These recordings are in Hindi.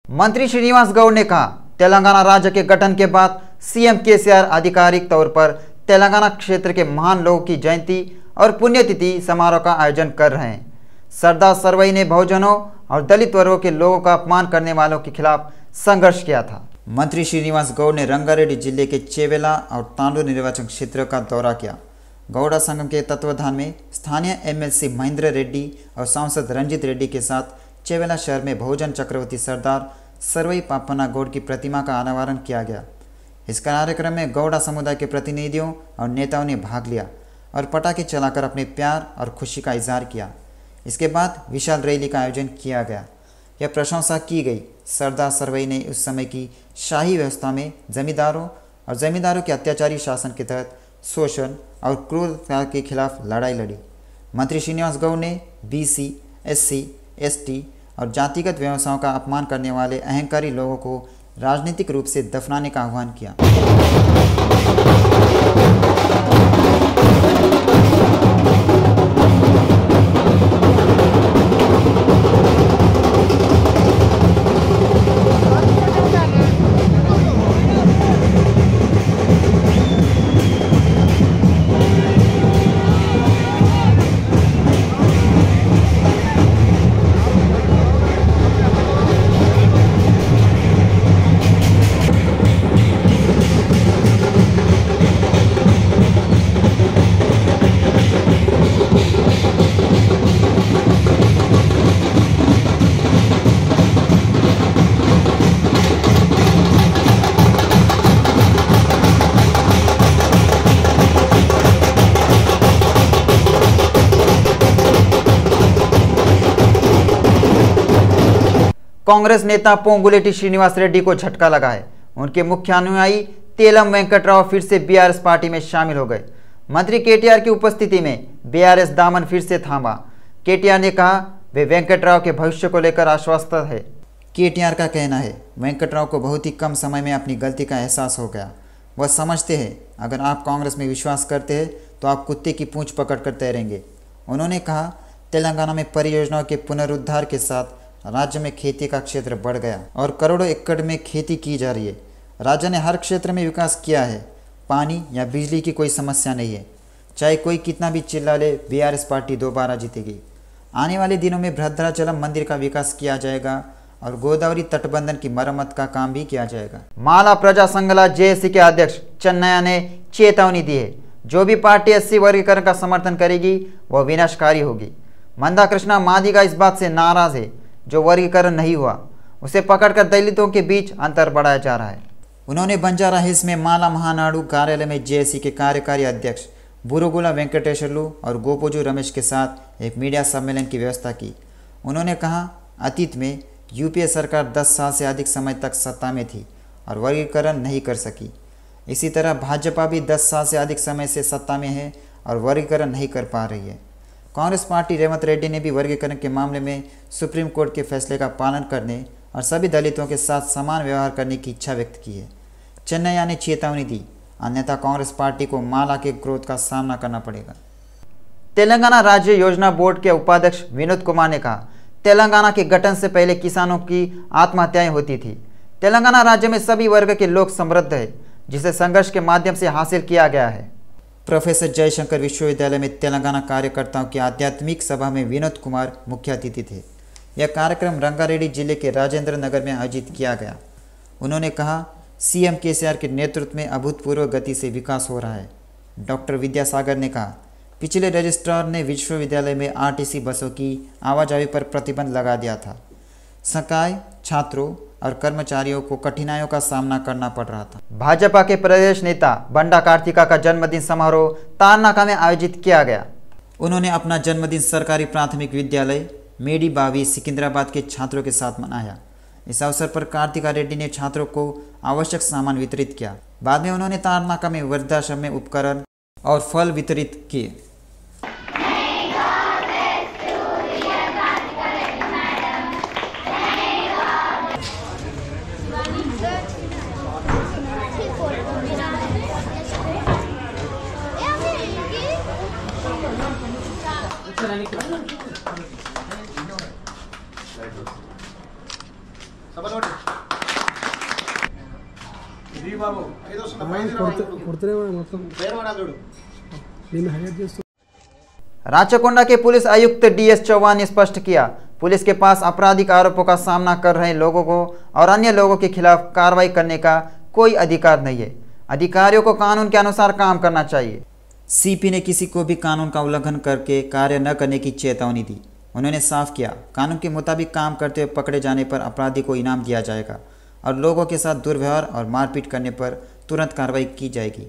मंत्री श्रीनिवास गौड़ ने कहा, तेलंगाना राज्य के गठन के बाद सीएम केसीआर आधिकारिक तौर पर तेलंगाना क्षेत्र के महान लोगों की जयंती और पुण्यतिथि समारोह का आयोजन कर रहे हैं। सरदार सरवई ने बहुजनों और दलित वर्गों के लोगों का अपमान करने वालों के खिलाफ संघर्ष किया था। मंत्री श्रीनिवास गौड़ ने रंगारेड्डी जिले के चेवेला और तांडूर निर्वाचन क्षेत्र का दौरा किया। गौड़ा संघम के तत्वाधान में स्थानीय एमएलसी महेंद्र रेड्डी और सांसद रंजीत रेड्डी के साथ चेवेला शहर में बहुजन चक्रवर्ती सरदार सरवई पापन्ना गौड़ की प्रतिमा का अनावरण किया गया। इस कार्यक्रम में गौड़ा समुदाय के प्रतिनिधियों और नेताओं ने भाग लिया और पटाखे चलाकर अपने प्यार और खुशी का इजहार किया। इसके बाद विशाल रैली का आयोजन किया गया। यह प्रशंसा की गई। सरदार सरवई ने उस समय की शाही व्यवस्था में जमींदारों के अत्याचारी शासन के तहत शोषण और क्रूरता के खिलाफ लड़ाई लड़ी। मंत्री श्रीनिवास गौड़ ने बीसी, एससी, एसटी और जातिगत व्यवसायों का अपमान करने वाले अहंकारी लोगों को राजनीतिक रूप से दफनाने का आह्वान किया। कांग्रेस नेता पोंगुलेटी श्रीनिवास रेड्डी को झटका लगा है। उनके मुख्य अनुयायी तेलम वेंकटराव फिर से बीआरएस पार्टी में शामिल हो गए। मंत्री केटीआर की उपस्थिति में बीआरएस दामन फिर से थामा। केटीआर ने कहा वे वेंकटराव के भविष्य को लेकर आश्वस्त है। केटीआर का कहना है वेंकटराव को बहुत ही कम समय में अपनी गलती का एहसास हो गया। वह समझते हैं अगर आप कांग्रेस में विश्वास करते हैं तो आप कुत्ते की पूंछ पकड़ कर तैरेंगे। उन्होंने कहा तेलंगाना में परियोजनाओं के पुनरुद्धार के साथ राज्य में खेती का क्षेत्र बढ़ गया और करोड़ों एकड़ में खेती की जा रही है। राज्य ने हर क्षेत्र में विकास किया है। पानी या बिजली की कोई समस्या नहीं है। चाहे कोई कितना भी चिल्ला ले, बीआरएस पार्टी दोबारा जीतेगी। आने वाले दिनों में भद्राचलम मंदिर का विकास किया जाएगा और गोदावरी तटबंधन की मरम्मत का काम भी किया जाएगा। माला प्रजा संगला जेएसी के अध्यक्ष चन्नैया ने चेतावनी दी है, जो भी पार्टी एससी वर्गीकरण का समर्थन करेगी वह विनाशकारी होगी। मंदा कृष्णा मादिगा इस बात से नाराज है जो वर्गीकरण नहीं हुआ, उसे पकड़कर दलितों के बीच अंतर बढ़ाया जा रहा है। उन्होंने बंजारा हिल्स में माला महानाडु कार्यालय में जेएसी के कार्यकारी अध्यक्ष बुरुगुला वेंकटेश्वरलू और गोपोजू रमेश के साथ एक मीडिया सम्मेलन की व्यवस्था की। उन्होंने कहा अतीत में यूपीए सरकार 10 साल से अधिक समय तक सत्ता में थी और वर्गीकरण नहीं कर सकी। इसी तरह भाजपा भी 10 साल से अधिक समय से सत्ता में है और वर्गीकरण नहीं कर पा रही है। कांग्रेस पार्टी रेवंत रेड्डी ने भी वर्गीकरण के मामले में सुप्रीम कोर्ट के फैसले का पालन करने और सभी दलितों के साथ समान व्यवहार करने की इच्छा व्यक्त की है। चन्नैया ने चेतावनी दी, अन्यथा कांग्रेस पार्टी को माला के क्रोध का सामना करना पड़ेगा। तेलंगाना राज्य योजना बोर्ड के उपाध्यक्ष विनोद कुमार ने कहा तेलंगाना के गठन से पहले किसानों की आत्महत्याएं होती थी। तेलंगाना राज्य में सभी वर्ग के लोग समृद्ध है, जिसे संघर्ष के माध्यम से हासिल किया गया है। प्रोफेसर जयशंकर विश्वविद्यालय में तेलंगाना कार्यकर्ताओं की आध्यात्मिक सभा में विनोद कुमार मुख्य अतिथि थे। यह कार्यक्रम रंगारेड्डी जिले के राजेंद्र नगर में आयोजित किया गया। उन्होंने कहा सीएम केसीआर के नेतृत्व में अभूतपूर्व गति से विकास हो रहा है। डॉक्टर विद्यासागर ने कहा पिछले रजिस्ट्रार ने विश्वविद्यालय में आरटीसी बसों की आवाजाही पर प्रतिबंध लगा दिया था। संकाय, छात्रों और कर्मचारियों को कठिनाइयों का सामना करना पड़ रहा था। भाजपा के प्रदेश नेता बंडा कार्तिका का जन्मदिन समारोह तारनाका में आयोजित किया गया। उन्होंने अपना जन्मदिन सरकारी प्राथमिक विद्यालय मेडी बावी सिकंदराबाद के छात्रों के साथ मनाया। इस अवसर पर कार्तिका रेड्डी ने छात्रों को आवश्यक सामान वितरित किया। बाद में उन्होंने तारनाका में वृद्धाश्रम में उपकरण और फल वितरित किए। Sabar, राचकोंडा के पुलिस आयुक्त डीएस चौहान ने स्पष्ट किया, पुलिस के पास आपराधिक आरोपों का सामना कर रहे लोगों को और अन्य लोगों के खिलाफ कार्रवाई करने का कोई अधिकार नहीं है। अधिकारियों को कानून के अनुसार काम करना चाहिए। सीपी ने किसी को भी कानून का उल्लंघन करके कार्य न करने की चेतावनी दी। उन्होंने साफ किया, कानून के मुताबिक काम करते हुए पकड़े जाने पर अपराधी को इनाम दिया जाएगा और लोगों के साथ दुर्व्यवहार और मारपीट करने पर तुरंत कार्रवाई की जाएगी।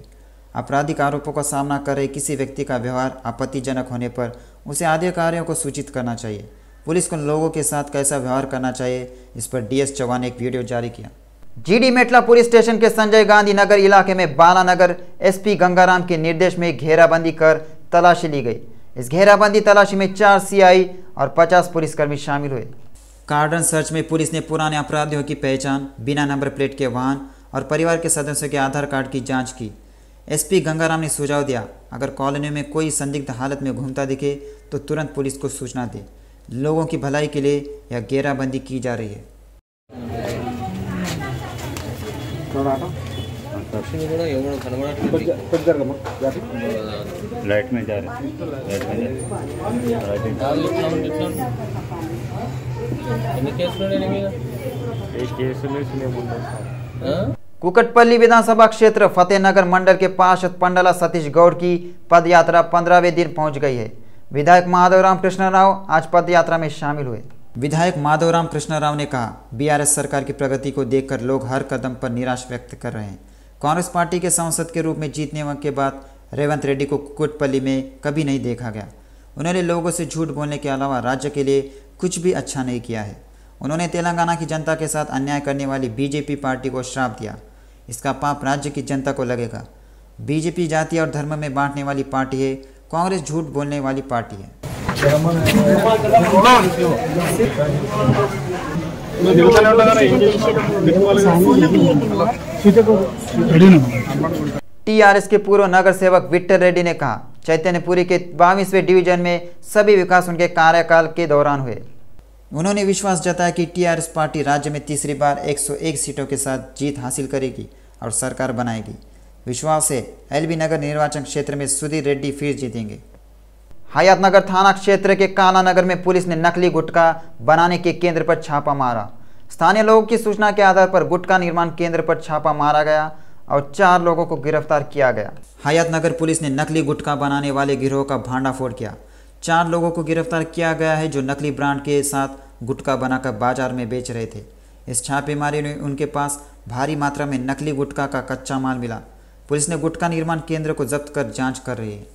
आपराधिक आरोपों का सामना कर रहे किसी व्यक्ति का व्यवहार आपत्तिजनक होने पर उसे अधिकारियों को सूचित करना चाहिए। पुलिस को लोगों के साथ कैसा व्यवहार करना चाहिए, इस पर डीएस चौहान ने एक वीडियो जारी किया। जीडी मेटला पुलिस स्टेशन के संजय गांधी नगर इलाके में बालानगर एसपी गंगाराम के निर्देश में घेराबंदी कर तलाशी ली गई। इस घेराबंदी तलाशी में 4 सीआई और 50 पुलिसकर्मी शामिल हुए। कार्डन सर्च में पुलिस ने पुराने अपराधियों की पहचान, बिना नंबर प्लेट के वाहन और परिवार के सदस्यों के आधार कार्ड की जांच की। एसपी गंगाराम ने सुझाव दिया, अगर कॉलोनी में कोई संदिग्ध हालत में घूमता दिखे तो तुरंत पुलिस को सूचना दे। लोगों की भलाई के लिए यह घेराबंदी की जा रही है। लाइट में जा रहे कुकटपल्ली विधानसभा क्षेत्र फतेहनगर मंडल के पार्षद पंडला सतीश गौड़ की पदयात्रा 15वें दिन पहुंच गई है। विधायक माधवराम कृष्ण राव आज पदयात्रा में शामिल हुए। विधायक माधवराम कृष्ण राव ने कहा, बीआरएस सरकार की प्रगति को देखकर लोग हर कदम पर निराश व्यक्त कर रहे हैं। कांग्रेस पार्टी के सांसद के रूप में जीतने के बाद रेवंत रेड्डी को कुकटपल्ली में कभी नहीं देखा गया। उन्होंने लोगों से झूठ बोलने के अलावा राज्य के लिए कुछ भी अच्छा नहीं किया है। उन्होंने तेलंगाना की जनता के साथ अन्याय करने वाली बीजेपी पार्टी को श्राप दिया। इसका पाप राज्य की जनता को लगेगा। बीजेपी जाति और धर्म में बांटने वाली पार्टी है, कांग्रेस झूठ बोलने वाली पार्टी है। टीआरएस के पूर्व नगर सेवक विट्ठल रेड्डी ने कहा, चैतन्यपुरी के 22वें डिवीजन में सभी विकास उनके कार्यकाल के दौरान हुए। उन्होंने विश्वास जताया कि टीआरएस पार्टी राज्य में तीसरी बार 101 सीटों के साथ जीत हासिल करेगी और सरकार बनाएगी। विश्वास है एलबी नगर निर्वाचन क्षेत्र में सुधीर रेड्डी फिर जीतेंगे। हयातनगर थाना क्षेत्र के काला नगर में पुलिस ने नकली गुटखा बनाने के केंद्र पर छापा मारा। स्थानीय लोगों की सूचना के आधार पर गुटखा निर्माण केंद्र पर छापा मारा गया और 4 लोगों को गिरफ्तार किया गया। हयातनगर पुलिस ने नकली गुटखा बनाने वाले गिरोह का भांडाफोड़ किया। 4 लोगों को गिरफ्तार किया गया है जो नकली ब्रांड के साथ गुटखा बनाकर बाजार में बेच रहे थे। इस छापेमारी में उनके पास भारी मात्रा में नकली गुटखा का कच्चा माल मिला। पुलिस ने गुटखा निर्माण केंद्र को जब्त कर जांच कर रही है।